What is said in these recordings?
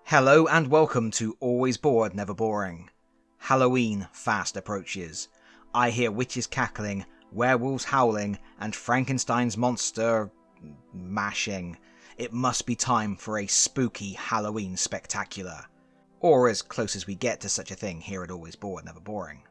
Hello and welcome to Always Bored, Never Boring. Halloween fast approaches. I hear witches cackling, werewolves howling, and Frankenstein's monster mashing. It must be time for a spooky Halloween spectacular. Or as close as we get to such a thing here at Always Bored, Never Boring.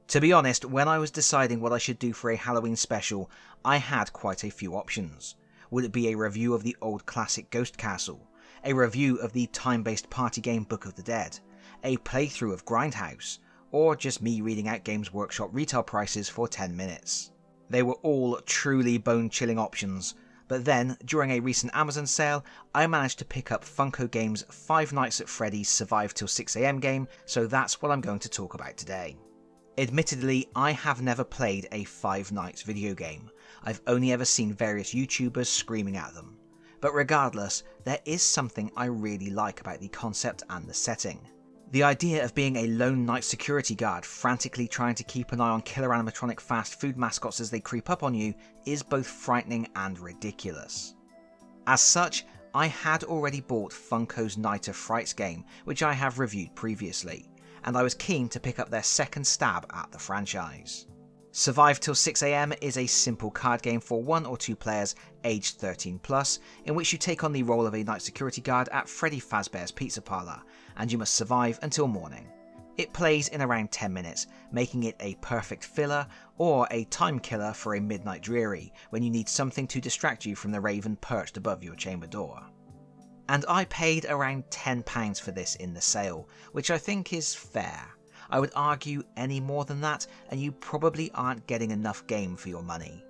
To be honest, when I was deciding what I should do for a Halloween special, I had quite a few options. Would it be a review of the old classic Ghost Castle? A review of the time-based party game Book of the Dead, a playthrough of Grindhouse, or just me reading out Games Workshop retail prices for 10 minutes. They were all truly bone-chilling options, but then, during a recent Amazon sale, I managed to pick up Funko Games' Five Nights at Freddy's Survive Till 6am game, so that's what I'm going to talk about today. Admittedly, I have never played a Five Nights video game. I've only ever seen various YouTubers screaming at them. But regardless, there is something I really like about the concept and the setting. The idea of being a lone night security guard frantically trying to keep an eye on killer animatronic fast food mascots as they creep up on you is both frightening and ridiculous. As such, I had already bought Funko's Night of Frights game, which I have reviewed previously, and I was keen to pick up their second stab at the franchise. Survive Till 6am is a simple card game for 1 or 2 players aged 13+, in which you take on the role of a night security guard at Freddy Fazbear's Pizza Parlour, and you must survive until morning. It plays in around 10 minutes, making it a perfect filler or a time killer for a midnight dreary, when you need something to distract you from the raven perched above your chamber door. And I paid around £10 for this in the sale, which I think is fair. I would argue any more than that and you probably aren't getting enough game for your money.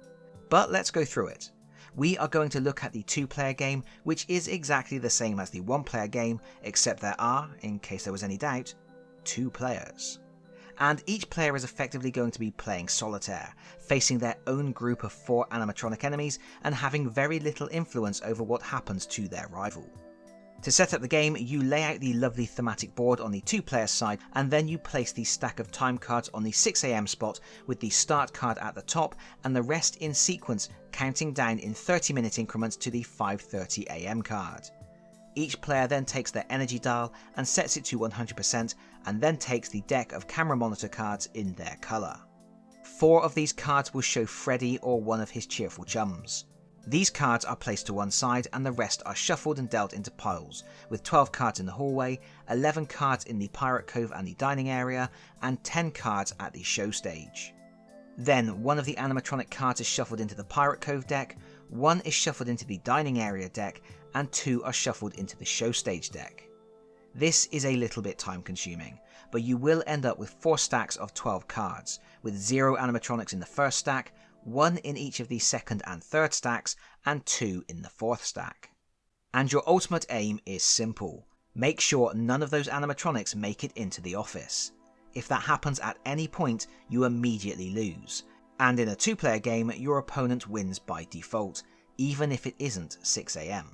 But let's go through it. We are going to look at the 2-player game, which is exactly the same as the 1-player game, except there are, in case there was any doubt, 2 players. And each player is effectively going to be playing solitaire, facing their own group of 4 animatronic enemies and having very little influence over what happens to their rival. To set up the game, you lay out the lovely thematic board on the 2-player side, and then you place the stack of time cards on the 6am spot with the start card at the top and the rest in sequence, counting down in 30-minute increments to the 5:30am card. Each player then takes their energy dial and sets it to 100%, and then takes the deck of camera monitor cards in their colour. 4 of these cards will show Freddy or one of his cheerful chums. These cards are placed to one side and the rest are shuffled and dealt into piles, with 12 cards in the hallway, 11 cards in the Pirate Cove and the dining area, and 10 cards at the show stage. Then one of the animatronic cards is shuffled into the Pirate Cove deck, 1 is shuffled into the dining area deck, and 2 are shuffled into the show stage deck. This is a little bit time consuming, but you will end up with 4 stacks of 12 cards, with 0 animatronics in the first stack, 1 in each of the second and third stacks, and 2 in the fourth stack. And your ultimate aim is simple. Make sure none of those animatronics make it into the office. If that happens at any point, you immediately lose. And in a 2-player game, your opponent wins by default, even if it isn't 6am.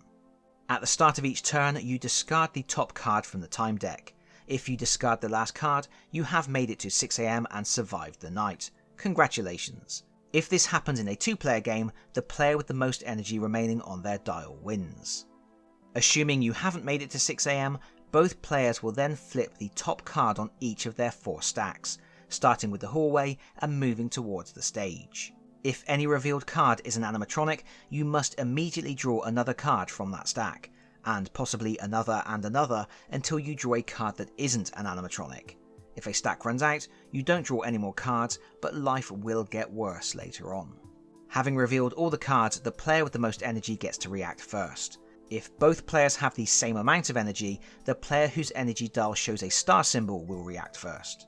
At the start of each turn, you discard the top card from the time deck. If you discard the last card, you have made it to 6am and survived the night. Congratulations. If this happens in a 2-player game, the player with the most energy remaining on their dial wins. Assuming you haven't made it to 6am, both players will then flip the top card on each of their 4 stacks, starting with the hallway and moving towards the stage. If any revealed card is an animatronic, you must immediately draw another card from that stack, and possibly another and another until you draw a card that isn't an animatronic. If a stack runs out, you don't draw any more cards, but life will get worse later on. Having revealed all the cards, the player with the most energy gets to react first. If both players have the same amount of energy, the player whose energy dial shows a star symbol will react first.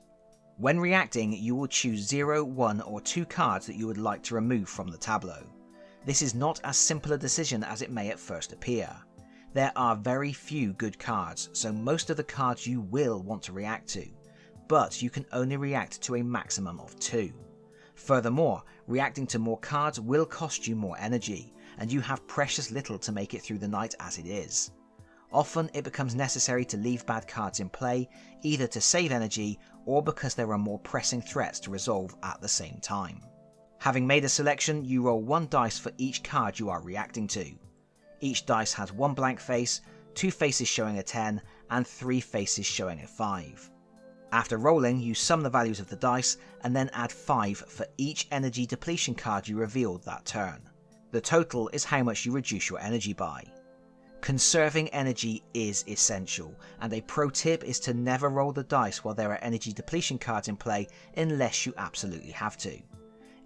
When reacting, you will choose 0, 1 or 2 cards that you would like to remove from the tableau. This is not as simple a decision as it may at first appear. There are very few good cards, so most of the cards you will want to react to, but you can only react to a maximum of 2. Furthermore, reacting to more cards will cost you more energy, and you have precious little to make it through the night as it is. Often it becomes necessary to leave bad cards in play, either to save energy or because there are more pressing threats to resolve at the same time. Having made a selection, you roll 1 dice for each card you are reacting to. Each dice has 1 blank face, 2 faces showing a 10, and 3 faces showing a 5. After rolling, you sum the values of the dice and then add 5 for each energy depletion card you revealed that turn. The total is how much you reduce your energy by. Conserving energy is essential, and a pro tip is to never roll the dice while there are energy depletion cards in play unless you absolutely have to.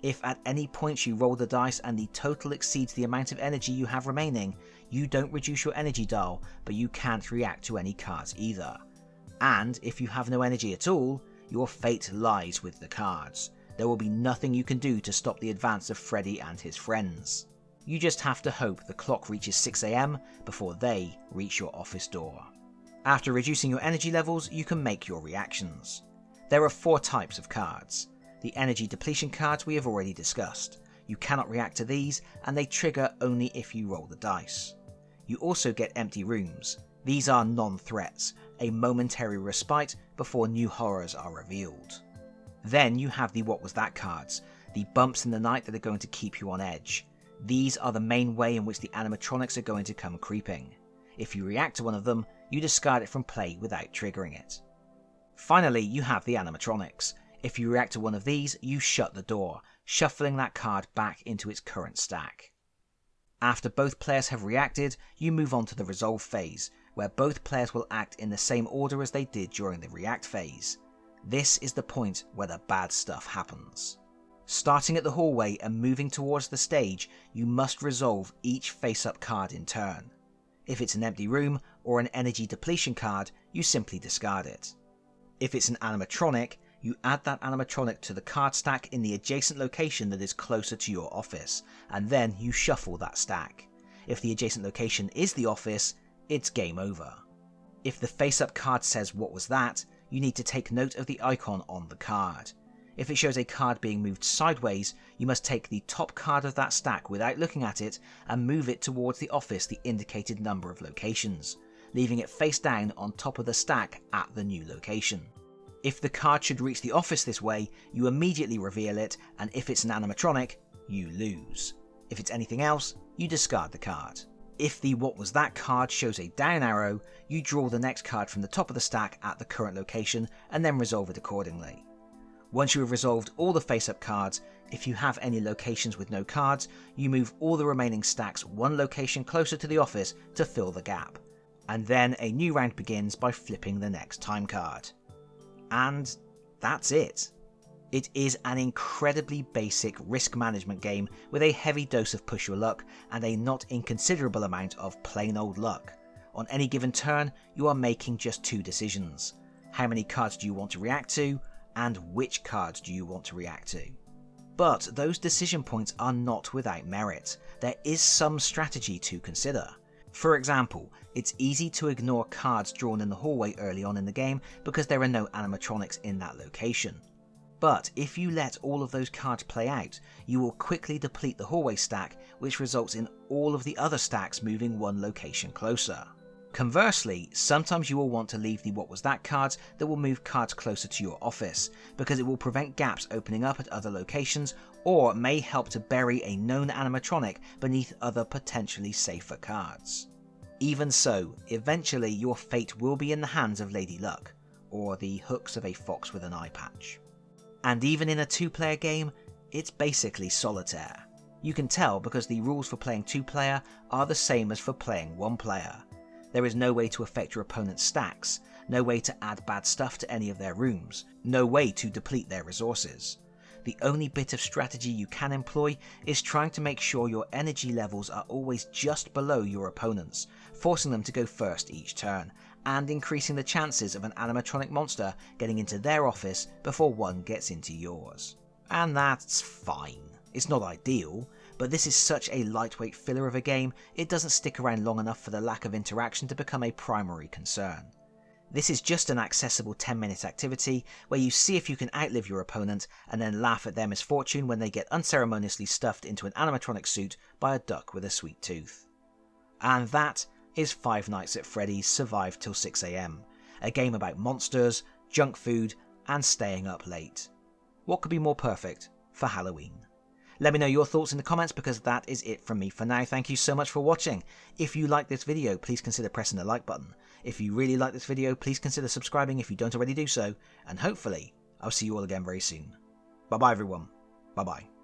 If at any point you roll the dice and the total exceeds the amount of energy you have remaining, you don't reduce your energy dial, but you can't react to any cards either. And if you have no energy at all, your fate lies with the cards. There will be nothing you can do to stop the advance of Freddy and his friends. You just have to hope the clock reaches 6 AM before they reach your office door. After reducing your energy levels, you can make your reactions. There are 4 types of cards. The energy depletion cards we have already discussed. You cannot react to these, and they trigger only if you roll the dice. You also get empty rooms. These are non-threats, a momentary respite before new horrors are revealed. Then you have the what was that cards, the bumps in the night that are going to keep you on edge. These are the main way in which the animatronics are going to come creeping. If you react to one of them, you discard it from play without triggering it. Finally, you have the animatronics. If you react to one of these, you shut the door, shuffling that card back into its current stack. After both players have reacted, you move on to the resolve phase, where both players will act in the same order as they did during the react phase. This is the point where the bad stuff happens. Starting at the hallway and moving towards the stage, you must resolve each face-up card in turn. If it's an empty room or an energy depletion card, you simply discard it. If it's an animatronic, you add that animatronic to the card stack in the adjacent location that is closer to your office, and then you shuffle that stack. If the adjacent location is the office, it's game over. If the face-up card says what was that, you need to take note of the icon on the card. If it shows a card being moved sideways, you must take the top card of that stack without looking at it and move it towards the office the indicated number of locations, leaving it face down on top of the stack at the new location. If the card should reach the office this way, you immediately reveal it, and if it's an animatronic, you lose. If it's anything else, you discard the card. If the what was that card shows a down arrow, you draw the next card from the top of the stack at the current location and then resolve it accordingly. Once you have resolved all the face-up cards, if you have any locations with no cards, you move all the remaining stacks one location closer to the office to fill the gap. And then a new round begins by flipping the next time card. And that's it. It is an incredibly basic risk management game with a heavy dose of push your luck and a not inconsiderable amount of plain old luck. On any given turn, you are making just 2 decisions. How many cards do you want to react to, and which cards do you want to react to? But those decision points are not without merit. There is some strategy to consider. For example, it's easy to ignore cards drawn in the hallway early on in the game because there are no animatronics in that location. But if you let all of those cards play out, you will quickly deplete the hallway stack, which results in all of the other stacks moving one location closer. Conversely, sometimes you will want to leave the what was that cards that will move cards closer to your office, because it will prevent gaps opening up at other locations, or may help to bury a known animatronic beneath other potentially safer cards. Even so, eventually your fate will be in the hands of Lady Luck, or the hooks of a fox with an eye patch. And even in a 2-player game, it's basically solitaire. You can tell because the rules for playing 2-player are the same as for playing 1-player. There is no way to affect your opponent's stacks, no way to add bad stuff to any of their rooms, no way to deplete their resources. The only bit of strategy you can employ is trying to make sure your energy levels are always just below your opponent's, forcing them to go first each turn, and increasing the chances of an animatronic monster getting into their office before one gets into yours. And that's fine. It's not ideal, but this is such a lightweight filler of a game, it doesn't stick around long enough for the lack of interaction to become a primary concern. This is just an accessible 10-minute activity where you see if you can outlive your opponent and then laugh at their misfortune when they get unceremoniously stuffed into an animatronic suit by a duck with a sweet tooth. And that is Five Nights at Freddy's Survive Till 6 AM, a game about monsters, junk food, and staying up late. What could be more perfect for Halloween? Let me know your thoughts in the comments, because that is it from me for now. Thank you so much for watching. If you like this video, please consider pressing the like button. If you really like this video, please consider subscribing if you don't already do so. And hopefully, I'll see you all again very soon. Bye bye everyone. Bye bye.